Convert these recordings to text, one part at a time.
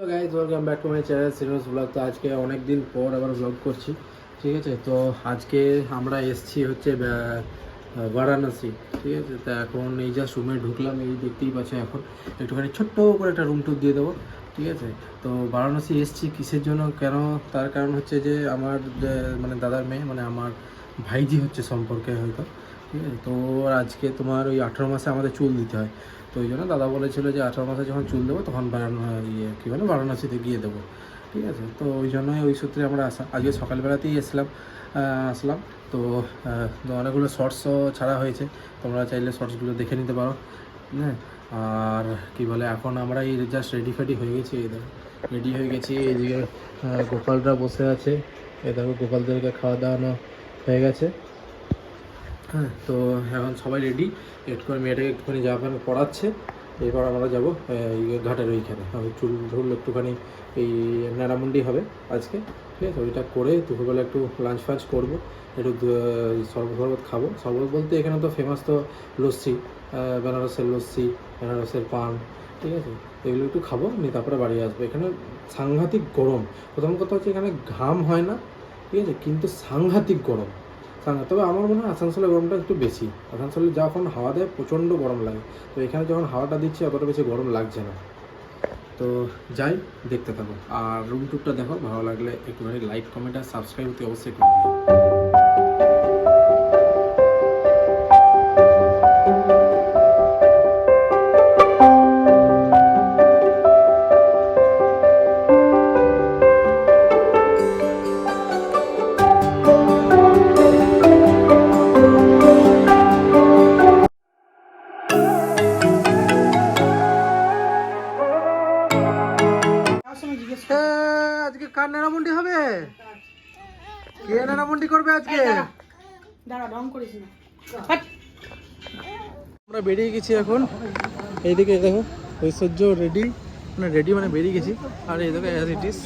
Guys welcome back to my channel Sinos vlog. তো আজকে অনেক দিন পর আবার ব্লগ করছি, ঠিক আছে। তো আজকে আমরা এসছি হচ্ছে বারাণসী, ঠিক আছে। তা এখন এই যা রুমে ঢুকলাম, এই দেখতেই পাচ্ছ। এখন একটুখানি ছোট্ট করে একটা রুম টুর দিয়ে দেবো, ঠিক আছে। তো বারাণসী এসছি কিসের জন্য, কেন, তার কারণ হচ্ছে যে আমার মানে দাদার মেয়ে, মানে আমার ভাইজি হচ্ছে সম্পর্কে হয়তো, ঠিক আছে। তো আজকে তোমার ওই 18 মাসে আমাদের চুল দিতে হয়। তো ওই জন্য দাদা বলেছিল যে 18 মাসে যখন চুল দেবো তখন কী বলে বারাণসীতে গিয়ে দেবো, ঠিক আছে। তো ওই জন্যই ওই সূত্রে আমরা আজকে সকালবেলাতেই আসলাম। তো অনেকগুলো শর্টসও ছাড়া হয়েছে, তোমরা চাইলে শর্টসগুলো দেখে নিতে পারো, হ্যাঁ। আর কি বলে, এখন আমরা এই জাস্ট রেডি ফেডি হয়ে গেছি, এই দেখো রেডি হয়ে গেছি। এইদিকে গোপালরা বসে আছে, এই দেখো গোপালদেরকে খাওয়া দাওয়ানো হয়ে গেছে, হ্যাঁ। তো এখন সবাই রেডি, একটুখানি মেয়েটাকে একটুখানি জামা প্যান্ট পরাচ্ছে। এরপর আমরা যাবো ঘাটের ওইখানে, আমি চুল ঝুল একটুখানি এই ন্যাড়ামুন্ডি হবে আজকে, ঠিক আছে। ওইটা করে দুপুরবেলা একটু লাঞ্চ ফাঞ্চ করবো, একটু শরবত খাবো। শরবত বলতে এখানে তো ফেমাস তো লস্যি, বেনারসের লস্যি, বেনারসের পান, ঠিক আছে। এগুলো একটু খাবো, নিয়ে তারপরে বাড়ি আসবো। এখানে সাংঘাতিক গরম, প্রথম কথা হচ্ছে এখানে ঘাম হয় না, ঠিক আছে, কিন্তু সাংঘাতিক গরম। তবে আমার মনে হয় আসানসোলের গরমটা একটু বেশি। আসানসোলে যখন হাওয়া দেয় প্রচণ্ড গরম লাগে, তো এখানে যখন হাওয়াটা দিচ্ছে অতটা বেশি গরম লাগছে না। তো যাই, দেখতে থাকো। আর রুম টুরটা দেখো, ভালো লাগলে একটুখানি লাইক কমেন্ট আর সাবস্ক্রাইব অতি অবশ্যই করে দিও। আজকে কার নাড়ামুন্ডি হবে? কে নাড়ামুন্ডি করবে আজকে? আমরা বেরিয়ে গেছি এখন, এইদিকে দেখো ঐশ্বর্য রেডি, মানে বেরিয়ে গেছি। আর এই দেখো অ্যাজ ইট ইজ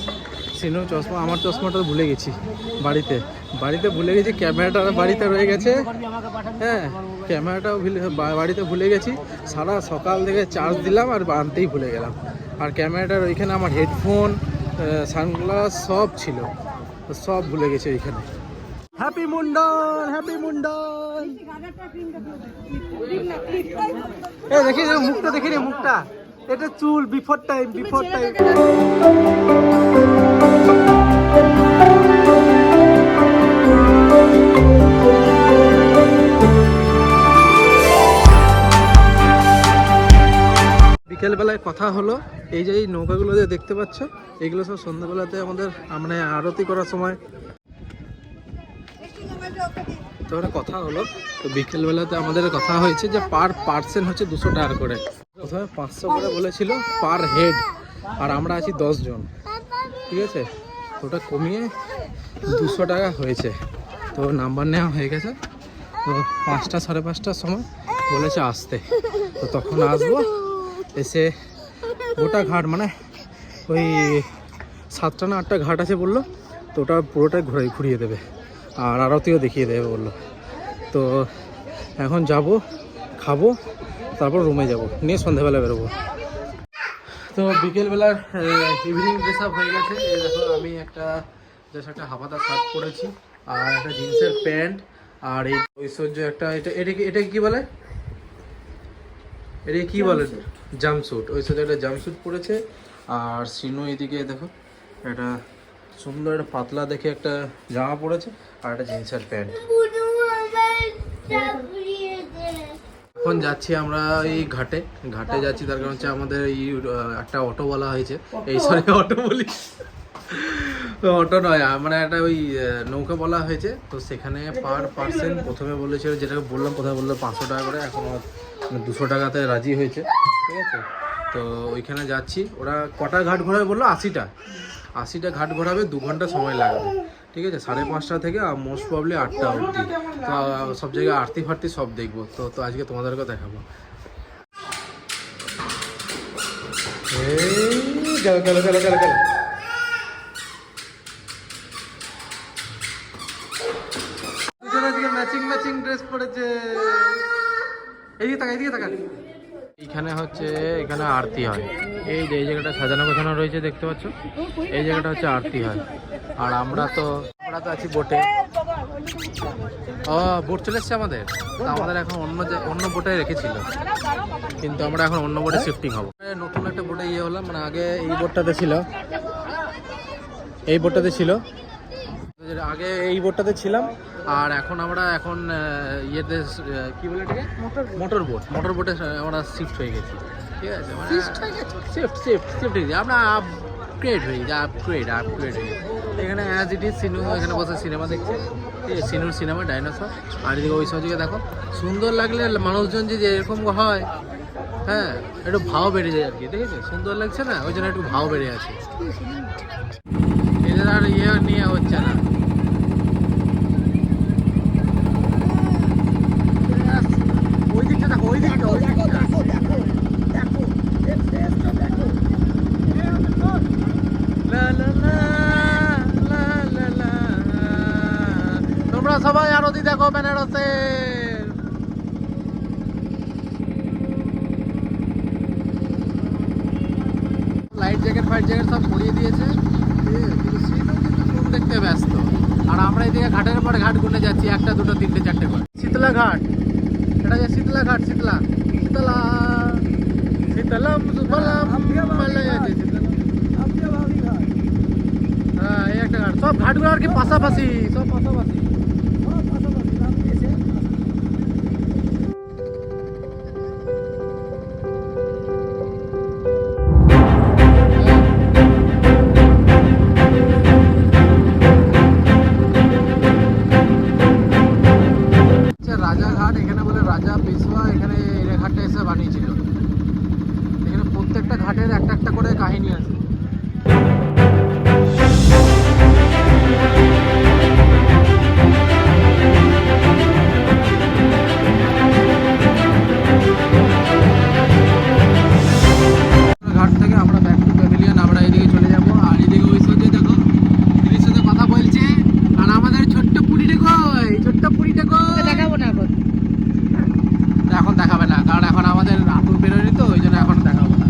সিনো চশমা, আমার চশমাটা ভুলে গেছি বাড়িতে ভুলে গেছি। ক্যামেরাটা বাড়িতে রয়ে গেছে, হ্যাঁ, ক্যামেরাটাও বাড়িতে ভুলে গেছি। সারা সকাল থেকে চার্জ দিলাম আর আনতেই ভুলে গেলাম। আর ক্যামেরাটার ওইখানে আমার হেডফোন, সানগ্লাস সব ছিল, সব ভুলে গেছে ওইখানে। Happy mundan, happy mundan. দেখি মুখটা, দেখি রে মুখটা, এটা চুল বিফোর টাইম। বিকেলবেলায় কথা হলো, এই যে এই নৌকাগুলো যে দেখতে পাচ্ছ, এগুলো সব সন্ধ্যাবেলাতে আমাদের মানে আরতি করার সময় তো কথা হলো। তো বিকেলবেলাতে আমাদের কথা হয়েছে যে পার পার্সন হচ্ছে 200 টাকা করে, প্রথমে 500 করে বলেছিল পার হেড, আর আমরা আছি 10 জন, ঠিক আছে। ওটা কমিয়ে 200 টাকা হয়েছে। তো নাম্বার নেওয়া হয়ে গেছে। তো 5টা সাড়ে 5টার সময় বলেছে আসতে, তো তখন আসবো। এসে গোটা ঘাট, মানে ওই 7টা না 8টা ঘাট আছে বললো, তো ওটা পুরোটাই ঘুরিয়ে দেবে আর আরতিও দেখিয়ে দেবে বললো। তো এখন যাব, খাবো, তারপর রুমে যাব, নিয়ে সন্ধ্যাবেলা বেরোবো। তো বিকেলবেলার ইভিনিং ড্রেস আপ হয়ে গেছে। এই দেখো আমি একটা হাফাতা শার্ট পরেছি আর একটা জিন্সের প্যান্ট, আর এই ঐশ্বর্য একটা এটা কি বলে, এটা কি বলে, জাম্পস্যুট। ঐশ্বর্য একটা জাম্পস্যুট পরেছে। আর সিনু এদিকে দেখো একটা সুন্দর একটা পাতলা দেখে একটা জামা পরেছে আর একটা জিন্সের প্যান্ট। এখন যাচ্ছি আমরা এই ঘাটে যাচ্ছি, তার কারণ হচ্ছে আমাদের এই একটা অটো বলা হয়েছে, এই সরি অটো বলি, অটো নয়, মানে একটা ওই নৌকা বলা হয়েছে। তো সেখানে পার পার্সন প্রথমে বলেছিল, যেটাকে বললাম প্রথমে বললো 500 টাকা করে, এখন 200 টাকাতে রাজি হয়েছে, ঠিক আছে। তো ওইখানে যাচ্ছি। ওরা কটা ঘাট ঘোরাবে বললো? 80টা ঘাট ঘোরাবে, 2 ঘন্টা সময় লাগবে, ঠিক আছে। 5:30 থেকে মোস্ট প্রবলি 8টা অবধি। তো সব জায়গায় আরতি ফারতি সব দেখবো। তো আজকে তোমাদেরকে দেখাবো। ম্যাচিং ড্রেস পরেছে। এইদিকে তাকা। এখানে হচ্ছে এখানে আরতি হয়। এই যে এই জায়গাটা সাজানো গোছানো রয়েছে দেখতে পাচ্ছ, এই জায়গাটা হচ্ছে আরতি হয়। আর আমরা তো আছি বোটে। ও বোট চলে এসছে আমাদের, তো আমাদের এখন অন্য বোটে রেখেছিল, কিন্তু আমরা এখন অন্য বোটে শিফটিং হবো। নতুন একটা বোটে ইয়ে হলাম, মানে আগে এই বোটটাতে ছিল, আগে এই বোটটাতে ছিলাম। আর এখন আমরা ইয়েতে কি বলে এটাকে, মোটর বোটে আমরা শিফট হয়ে গেছি। ঠিক আছে, মানে শিফট হয়ে গেছি আমরা, আপগ্রেড হয়ে গেছি। এখানে অ্যাজ ইট ইজ সিনু এখানে বসে সিনেমা দেখছে, সিনুর সিনেমা ডাইনোসর। আর এদিকে ওই সবদিকে দেখো, সুন্দর লাগলে মানুষজন যে এরকম হয়, হ্যাঁ একটু ভাও বেড়ে যায় আর কি। দেখেছো সুন্দর লাগছে না, ওই জন্য একটু ভাও বেড়ে আছে। এদের আর ইয়ে নিয়ে হচ্ছে না। ওই দিকটা দেখো, তোমরা সবাই আরতি দেখো বেনারসের। লাইট জ্যাকেট সব পরিয়ে দিয়েছে, দেখতে ব্যস্ত। আর আমরা এদিকে ঘাটের পরে ঘাট গুনে যাচ্ছি, 1, 2, 3, 4 করে। শীতলা ঘাট, এটা যে শীতলা ঘাট, শীতলাম সুফলাম হ্যাঁ এই একটা ঘাট। সব ঘাটগুলো আর কি পাশাপাশি, সব পাশাপাশি। রাজাঘাট, এখানে বলে রাজা পেশোয়া এখানে এই ঘাটটা এসে বানিয়েছিল। এখানে প্রত্যেকটা ঘাটের একটা করে কাহিনী আছে। ঘাট থেকে আমরা ব্যাক টু প্যাভিলিয়ন, আমরা এদিকে চলে যাবো। আর এদিকে ওই সঙ্গে দেখো দিদির সাথে কথা বলছে। আর আমাদের ছোট্ট পুরীটা দেখাবো না এখন দেখাবে না, কারণ এখন আমাদের আতুর বেরোয়নি, তো ওই জন্য এখন দেখাবো না।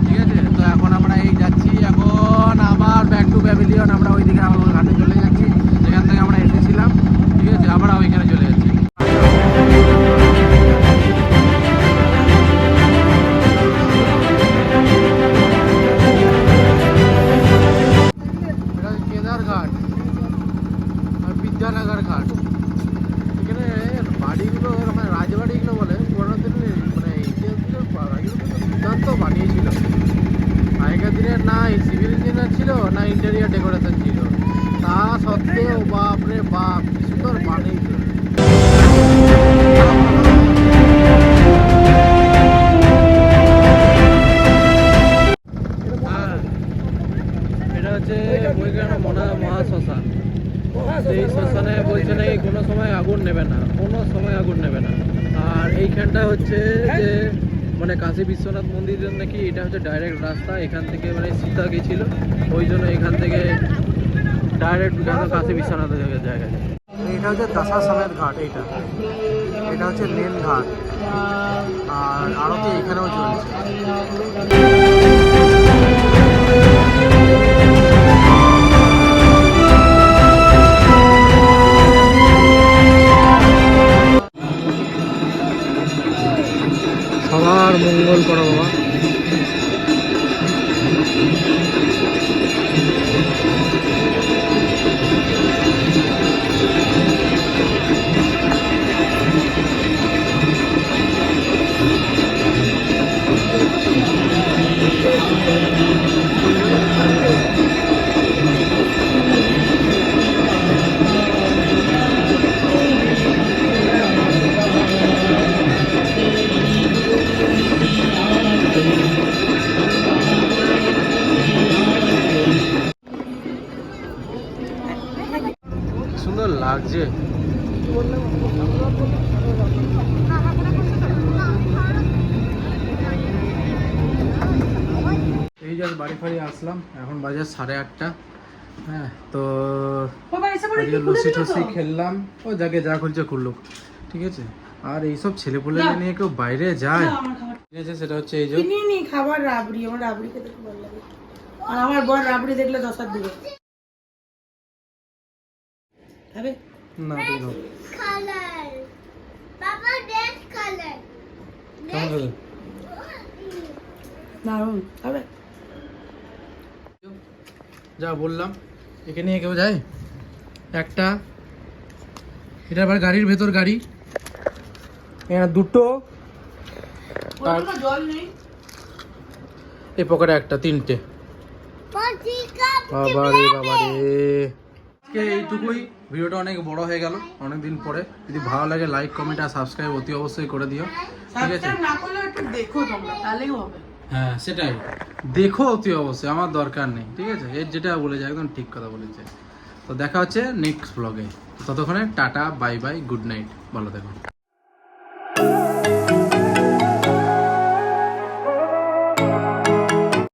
ঠিক আছে, তো এখন আমরা এই যাচ্ছি এখন আবার ব্যাক টু প্যাভিলিয়ন। আমরা ওইদিকে আবার ঘাটে চলে যাচ্ছি, যেখান থেকে আমরা এসেছিলাম। ঠিক আছে, আমরা ওইখানে চলে যাচ্ছি। এটা কেদার ঘাট আর বিদ্যানগর ঘাট। এখানে বাড়িগুলো, মানে রাজবাড়িগুলো বলে পুরোনো দিনের, মানে ইতিহাসগুলো দুর্দান্ত বানিয়েছিল। আগেকার দিনে না সিভিল ইঞ্জিনিয়ার ছিল, না ইন্টেরিয়ার ডেকোরেশন ছিল, তা সত্ত্বেও বাপরে বাপ কি সুন্দর বানিয়েছিল। এটা হচ্ছে বৈজ্ঞানিক মহাশ্মশান। সেই শ্মশানে বলছে নাকি কোনো সময় আগুন নেবে না, আর এইখানটা হচ্ছে যে মানে কাশী বিশ্বনাথ মন্দিরের নাকি এটা হচ্ছে ডাইরেক্ট রাস্তা। এখান থেকে মানে সীতা গেছিল, ওই জন্য এখান থেকে ডাইরেক্ট কাশী বিশ্বনাথ জায়গায়। এটা হচ্ছে দশাশ্বমেধ ঘাট, এটা হচ্ছে মেন ঘাট। আর আরতি এখানেও চলছে। সবার মঙ্গল করো বাবা। সুন্দর লাগছে। এই যে বাড়ি ফাড়ি আসলাম, এখন বাজে 8:30। হ্যাঁ, তো লস্যি টস্যি খেললাম, ও যাকে যা খুলছে খুললুক। ঠিক আছে, আর এইসব ছেলেপুলে নিয়ে কেউ বাইরে যায় ঠিক আছে, সেটা হচ্ছে এই যে কিনিনি খাবার রাবড়ি, আমার রাবড়ি খেতে খুব ভালো লাগে। আর আমার বর রাবড়ি দেখলে 10 হাত দিবে। খাবে? না তুই নাও। Color. Papa, red color. কেমন খেলে? দারুণ, খাবে? যা বললাম, এখানে নিয়ে কেউ যায় একটা, এটা আবার গাড়ির ভেতর গাড়ি, এখানে দুটো, আর ওর কোনো জল নেই। এই পকেটে একটা, তিনটে। বাবা রে বাবা রে, আজকে এইটুকুই। ভিডিওটা অনেক বড় হয়ে গেল অনেক দিন পরে। যদি ভালো লাগে লাইক কমেন্ট আর সাবস্ক্রাইব অতি অবশ্যই করে দিও, ঠিক আছে? সাবস্ক্রাইব না করলে একটু দেখো তোমরা, তাহলেই হবে। হ্যাঁ সেটাই, দেখো অতি অবশ্যই, আমার দরকার নেই, ঠিক আছে? এর যেটা বলেছে একদম ঠিক কথা বলেছে। তো দেখা হচ্ছে নেক্সট ব্লগে, ততক্ষণে tata bye bye, good night, ভালো থেকো।